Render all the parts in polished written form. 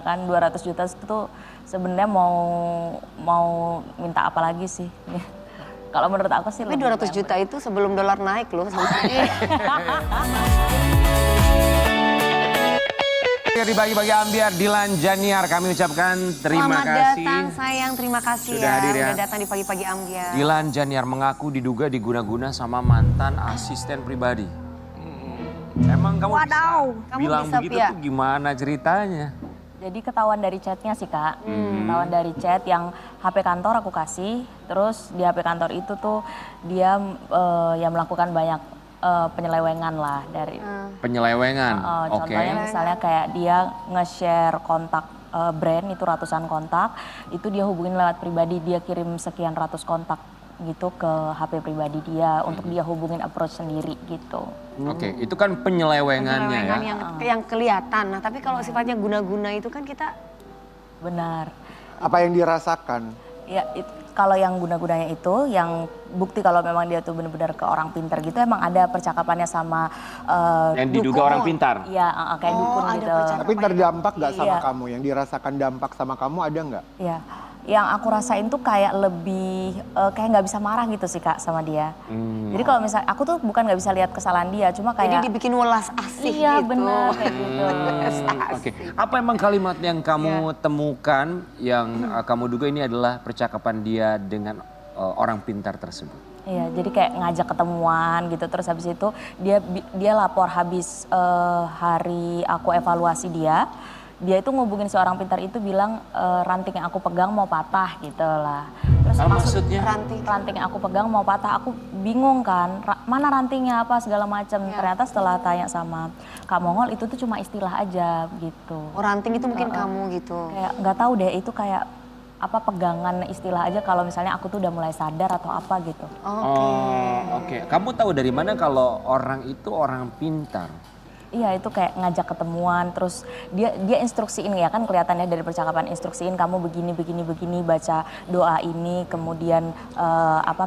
Kan 200 juta itu sebenarnya mau minta apa lagi sih? Kalau menurut aku sih Tapi 200 juta itu sebelum dolar naik loh. Dibagi-bagi ambiar Dilan Janiar, kami ucapkan terima Selamat kasih. datang sayang, terima kasih Sudah ya. hadir ya. Udah datang di pagi-pagi ambiar. Dilan Janiar mengaku diduga diguna-guna sama mantan asisten pribadi. Emang kamu bisa Kamu bilang bisa, begitu Pia? tuh gimana ceritanya? Jadi ketahuan dari chatnya sih Kak, ketahuan dari chat yang HP kantor aku kasih, terus di HP kantor itu tuh dia yang melakukan banyak penyelewengan lah dari Penyelewengan, oke. contohnya misalnya kayak dia nge-share kontak brand itu ratusan kontak, itu dia hubungin lewat pribadi, dia kirim sekian ratus kontak gitu ke HP pribadi dia untuk dia hubungin approach sendiri gitu. Oke, itu kan penyelewengannya ya. Penyelewengan yang kelihatan. Nah tapi kalau sifatnya guna-guna itu kan kita Benar. Apa yang dirasakan? Ya, kalau yang guna-gunanya itu, yang bukti kalau memang dia tuh benar-benar ke orang pintar gitu, emang ada percakapannya sama Yang diduga orang pintar. Iya, kayak dukun ada gitu. percakapan. Tapi terdampak nggak sama Iya. kamu? Yang dirasakan dampak sama kamu ada nggak? Iya, yang aku rasain tuh kayak lebih kayak nggak bisa marah gitu sih Kak sama dia. Jadi kalau misalnya aku tuh bukan nggak bisa lihat kesalahan dia, cuma jadi kayak dibikin welas asih iya gitu. benar kayak gitu. Oke, apa emang kalimat yang kamu temukan yang kamu duga ini adalah percakapan dia dengan orang pintar tersebut? Iya, jadi kayak ngajak ketemuan gitu, terus habis itu dia lapor habis hari aku evaluasi dia itu ngubungin seorang pintar itu bilang ranting yang aku pegang mau patah gitu lah. Terus Maksudnya? ranting yang aku pegang mau patah, aku bingung kan, mana rantingnya apa segala macam. Ternyata setelah tanya sama Kak Mongol itu tuh cuma istilah aja gitu. Oh, ranting itu mungkin kamu gitu. Kayak nggak tahu deh itu kayak apa pegangan istilah aja kalau misalnya aku tuh udah mulai sadar atau apa gitu. Oh, oke. Kamu tahu dari mana kalau orang itu orang pintar? Iya itu kayak ngajak ketemuan terus dia instruksiin ya kan kelihatannya dari percakapan instruksiin kamu begini baca doa ini kemudian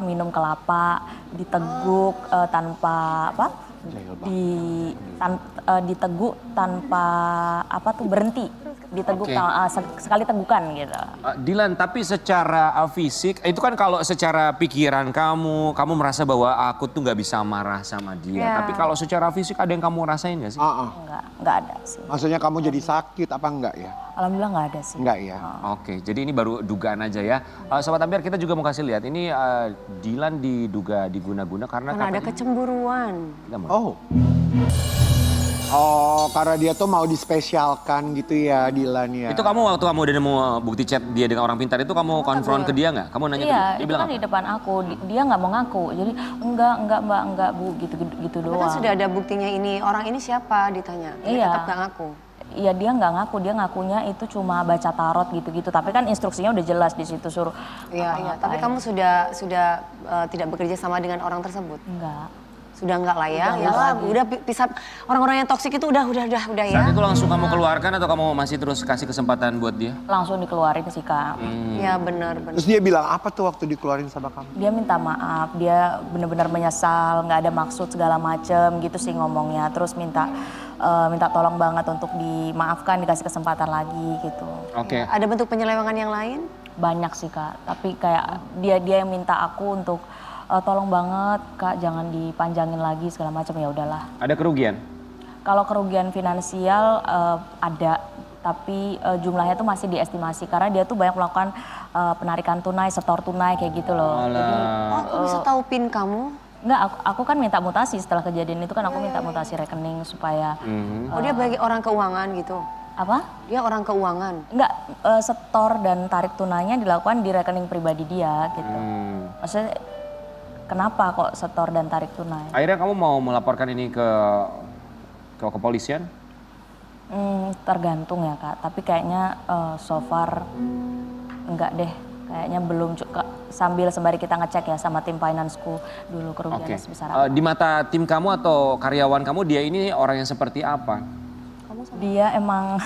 minum kelapa diteguk tanpa apa diteguk tanpa berhenti diteguk Oke. sekali tegukan gitu. Dilan, tapi secara fisik, itu kan kalau secara pikiran kamu merasa bahwa aku tuh nggak bisa marah sama dia. Ya. Tapi kalau secara fisik ada yang kamu rasain nggak sih? Enggak ada sih. Maksudnya kamu jadi sakit apa enggak ya? Alhamdulillah nggak ada sih. Enggak ya? Oke, jadi ini baru dugaan aja ya. Sobat Ambiar, kita juga mau kasih lihat. Ini Dilan diduga diguna-guna karena Karena ada katanya- kecemburuan. Kita mau- Oh. Oh, karena dia tuh mau dispesialkan gitu ya Dilan ya. Itu kamu waktu kamu udah nemu bukti chat dia dengan orang pintar itu kamu konfront ke dia nggak? Kamu nanya ke Iya, dia? Dia itu bilang kan apa? di depan aku, dia nggak mau ngaku. Jadi enggak Mbak, enggak Bu, gitu Tapi doang. kan sudah ada buktinya ini, orang ini siapa ditanya. Dia Iya. tetap gak ngaku. Iya dia nggak ngaku, dia ngakunya itu cuma baca tarot gitu-gitu. Tapi kan instruksinya udah jelas di situ suruh. Iya, iya. Tapi kamu sudah tidak bekerja sama dengan orang tersebut. Enggak. Sudah enggak lah ya. Udah Ya lah, lagi. udah pisah orang-orang yang toksik itu udah ya. Saat itu langsung kamu keluarkan atau kamu masih terus kasih kesempatan buat dia? Langsung dikeluarin sih Kak. Ya benar. Terus dia bilang apa tuh waktu dikeluarin sama kamu? Dia minta maaf, dia benar-benar menyesal, nggak ada maksud segala macem gitu sih ngomongnya. Terus minta tolong banget untuk dimaafkan, dikasih kesempatan lagi gitu. Oke. Ada bentuk penyelewengan yang lain? Banyak sih Kak, tapi kayak dia yang minta aku untuk tolong banget Kak jangan dipanjangin lagi segala macam, ya udahlah. Ada kerugian? Kalau kerugian finansial ada, tapi jumlahnya tuh masih diestimasi karena dia tuh banyak melakukan penarikan tunai, setor tunai kayak gitu loh. Jadi Oh, aku bisa tahu PIN kamu? enggak, aku kan minta mutasi setelah kejadian itu kan aku minta mutasi rekening supaya Oh, dia bagi orang keuangan gitu. apa? Dia orang keuangan. Enggak, setor dan tarik tunainya dilakukan di rekening pribadi dia gitu. Maksudnya kenapa kok setor dan tarik tunai? Akhirnya kamu mau melaporkan ini ke kepolisian? Tergantung ya Kak, tapi kayaknya so far enggak deh. Kayaknya belum sembari kita ngecek ya sama tim financeku dulu kerugiannya sebesar apa. Di mata tim kamu atau karyawan kamu dia ini orang yang seperti apa? Dia emang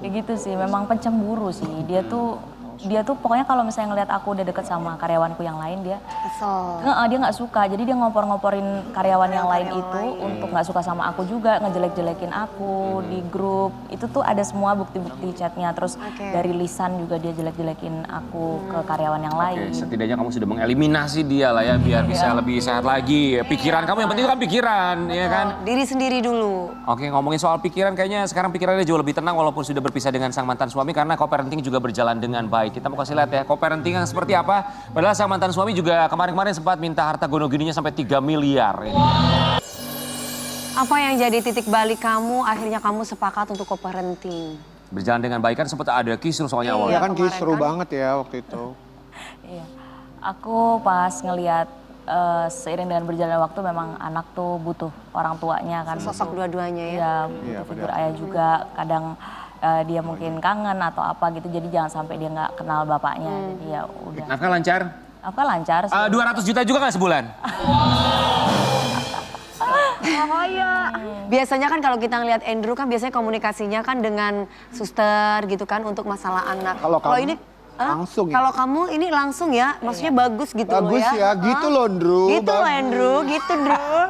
kayak gitu sih, memang pencemburu sih. Dia tuh dia tuh pokoknya kalau misalnya ngelihat aku udah deket sama karyawanku yang lain dia Kesel. dia nggak suka. Jadi dia ngopor-ngoporin karyawan yang lain itu untuk nggak suka sama aku juga, ngejelek-jelekin aku di grup. Itu tuh ada semua bukti-bukti chatnya. Terus dari lisan juga dia jelek-jelekin aku ke karyawan yang lain. Oke, setidaknya kamu sudah mengeliminasi dia lah ya biar bisa lebih sehat lagi. Pikiran kamu yang penting kan pikiran, ya kan? Diri sendiri dulu. Oke, ngomongin soal pikiran kayaknya sekarang pikirannya jauh lebih tenang walaupun sudah berpisah dengan sang mantan suami karena co-parenting juga berjalan dengan baik. Kita mau kasih lihat ya co-parenting yang seperti apa. Padahal sang mantan suami juga kemarin-kemarin sempat minta harta gono-gininya sampai 3 miliar. Apa yang jadi titik balik kamu, akhirnya kamu sepakat untuk co-parenting? Berjalan dengan baik kan sempat ada kisruh soalnya awalnya. Ya kan Ki, seru banget ya waktu itu. Iya. Aku pas ngelihat seiring dengan berjalannya waktu memang anak tuh butuh orang tuanya kan. Sosok dua-duanya ya? Iya, butuh figur ayah juga. Kadang dia mungkin kangen atau apa gitu. Jadi jangan sampai dia nggak kenal bapaknya. Jadi ya udah. Nafkah lancar? Aku kan lancar sih. 200 juta juga nggak sebulan? Biasanya kan kalau kita ngelihat Andrew kan biasanya komunikasinya kan dengan suster gitu kan untuk masalah anak. Kalau kamu ini langsung ya? Kalau kamu ini langsung ya, maksudnya bagus gitu loh Bagus ya, gitu loh Andrew. Gitu loh bagus. Andrew, gitu Drew.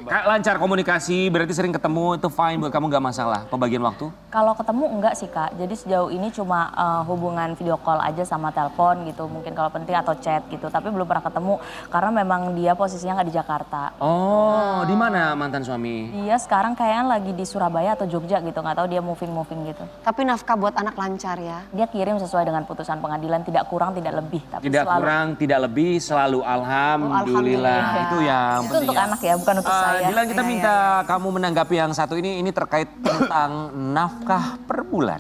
Lancar komunikasi, berarti sering ketemu, itu fine buat kamu nggak masalah pembagian waktu? Kalau ketemu enggak sih Kak, jadi sejauh ini cuma hubungan video call aja sama telepon gitu, mungkin kalau penting atau chat gitu, tapi belum pernah ketemu karena memang dia posisinya nggak di Jakarta. Oh, di mana mantan suami? Dia sekarang kayaknya lagi di Surabaya atau Jogja gitu, nggak tahu dia moving gitu. Tapi nafkah buat anak lancar ya. Dia kirim sesuai dengan putusan pengadilan, tidak kurang tidak lebih. Tapi Tidak selalu, kurang, tidak lebih, selalu alhamdulillah. alhamdulillah. Itu yang itu penting. untuk anak ya, bukan untuk saya. Dilan, kita minta kamu menanggapi yang satu ini terkait tentang nafkah per bulan.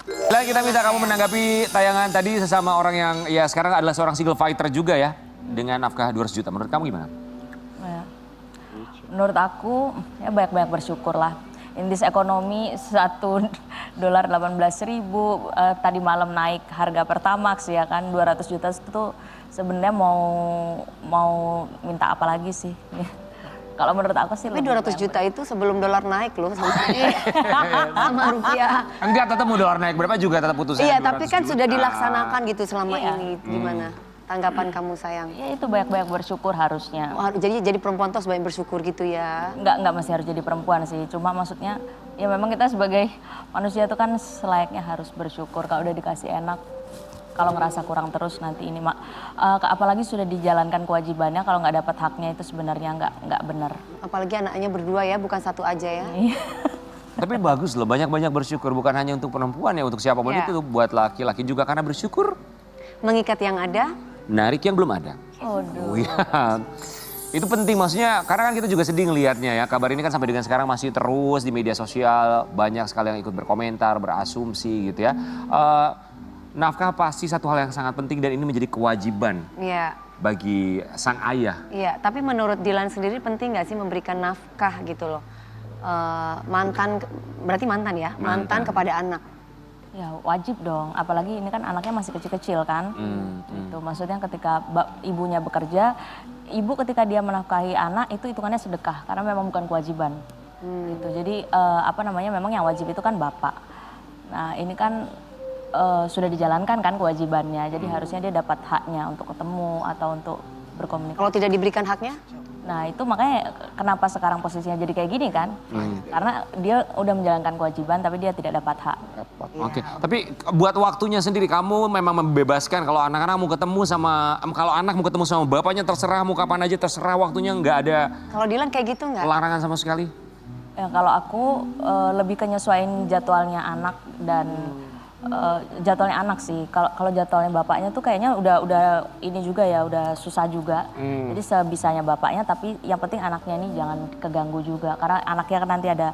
Dilan, kita minta kamu menanggapi tayangan tadi sesama orang yang ya sekarang adalah seorang single fighter juga ya. Dengan nafkah 200 juta, menurut kamu gimana? Ya. Menurut aku ya banyak-banyak bersyukur lah. In this ekonomi $1 18.000, tadi malam naik harga Pertamax ya kan 200 juta itu sebenarnya mau minta apa lagi sih? Kalau menurut aku sih Tapi lebih 200 juta itu sebelum dolar naik loh sama rupiah. Enggak, tetap mau dolar naik berapa juga tetap putusannya Iya, 200 tapi kan juta. sudah dilaksanakan gitu selama Iya. ini. Gimana tanggapan kamu sayang? ya itu banyak-banyak bersyukur harusnya. Wah, jadi perempuan tuh banyak bersyukur gitu ya. Nggak mesti harus jadi perempuan sih, cuma maksudnya ya memang kita sebagai manusia itu kan selayaknya harus bersyukur. Kalau udah dikasih enak, kalau ngerasa kurang terus nanti ini apalagi sudah dijalankan kewajibannya, kalau nggak dapat haknya itu sebenarnya nggak benar. Apalagi anaknya berdua ya, bukan satu aja ya. Tapi bagus loh, banyak-banyak bersyukur. Bukan hanya untuk perempuan ya, untuk siapapun Iya. itu. Buat laki-laki juga karena bersyukur. Mengikat yang ada. Menarik yang belum ada. Waduh. Oh, ya. Itu penting maksudnya, karena kan kita juga sedih ngelihatnya ya. Kabar ini kan sampai dengan sekarang masih terus di media sosial. Banyak sekali yang ikut berkomentar, berasumsi gitu ya. Nafkah pasti satu hal yang sangat penting dan ini menjadi kewajiban Iya. bagi sang ayah. Iya, tapi menurut Dilan sendiri penting nggak sih memberikan nafkah gitu loh? Berarti mantan ya? Mantan kepada anak. Ya wajib dong, apalagi ini kan anaknya masih kecil-kecil kan. Gitu. Maksudnya ketika ibunya bekerja, ibu ketika dia menafkahi anak itu hitungannya sedekah karena memang bukan kewajiban. Gitu. Jadi memang yang wajib itu kan bapak. Nah ini kan sudah dijalankan kan kewajibannya, jadi harusnya dia dapat haknya untuk ketemu atau untuk berkomunikasi. Kalau tidak diberikan haknya? Nah itu makanya kenapa sekarang posisinya jadi kayak gini kan. Karena dia udah menjalankan kewajiban tapi dia tidak dapat hak. Oke, tapi buat waktunya sendiri kamu memang membebaskan kalau anak-anak mau ketemu sama, kalau anak mau ketemu sama bapaknya terserah, mau kapan aja terserah, waktunya nggak ada Kalau Dilan kayak gitu nggak? larangan sama sekali. Ya, kalau aku lebih kenyesuaiin jadwalnya anak dan jadwalnya anak sih. Kalau jadwalnya bapaknya tuh kayaknya udah ini juga ya, udah susah juga. Jadi sebisanya bapaknya, tapi yang penting anaknya ini jangan keganggu juga. Karena anaknya kan nanti ada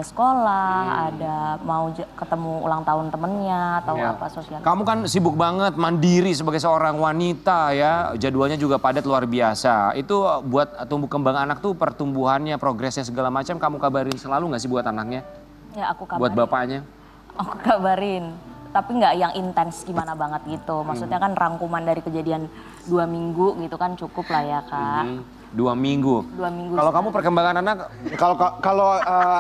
sekolah, ada mau ketemu ulang tahun temennya atau apa sosial. Kamu kan sibuk banget, mandiri sebagai seorang wanita ya, jadwalnya juga padat luar biasa. Itu buat tumbuh kembang anak tuh pertumbuhannya, progresnya segala macam kamu kabarin selalu nggak sih buat anaknya? Ya aku kabarin. Buat bapaknya? Aku kabarin, tapi nggak yang intens gimana banget gitu. Maksudnya kan rangkuman dari kejadian 2 minggu gitu kan cukup lah ya Kak. 2 minggu. 2 minggu. Kalau kamu perkembangan anak, Kalau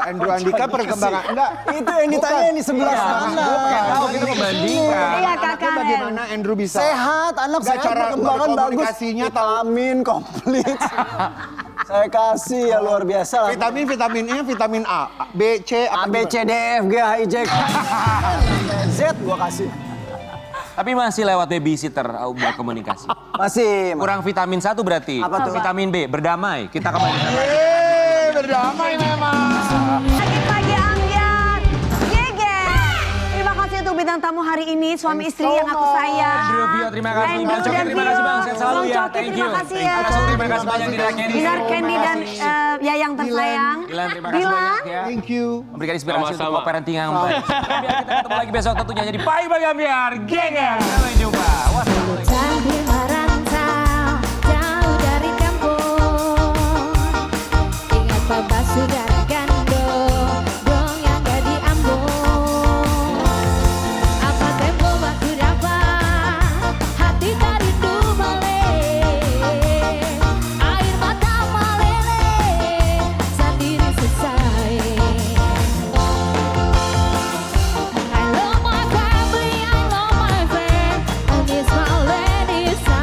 Andrew Andika perkembangan enggak Itu yang ditanya ini sebelah sana. tahu kita membandingkan. Iya anaknya kakak. bagaimana Andrew bisa Sehat, anak Nggak, sehat, cara perkembangan bagus. berkomunikasinya tahu. Vitamin komplit. Saya kasih ya luar biasa lah. vitaminnya vitamin A, B, C, A, apa B, C, D, F, G, H, I, J, K. Z gua kasih. Tapi masih lewat babysitter buat komunikasi. Masih. Kurang vitamin 1 berarti. Apa tuh? Vitamin B, berdamai. Kita kembali. berdamai memang. Pagi-pagi Anggian. Gege. Terima kasih untuk bintang tamu hari ini, suami istri yang aku sayang. Andrew Vio, terima kasih. Andrew Bang Coki, dan terima kasih Bang. Vio. Sehat selalu Bang ya. Coki, Thank terima you. kasih ya. Terima kasih banyak Dinar Candy. Dinar Candy dan Yayang tersayang. Dilan, terima kasih banyak ya. Thank you. Memberikan inspirasi Sama-sama. untuk parenting yang baik. Biar kita ketemu lagi besok tentunya di Pagi-Pagi Ambiar. Geng. Sampai jumpa. Wassalamualaikum. Sambil merantau jauh dari kampung, ingat Pak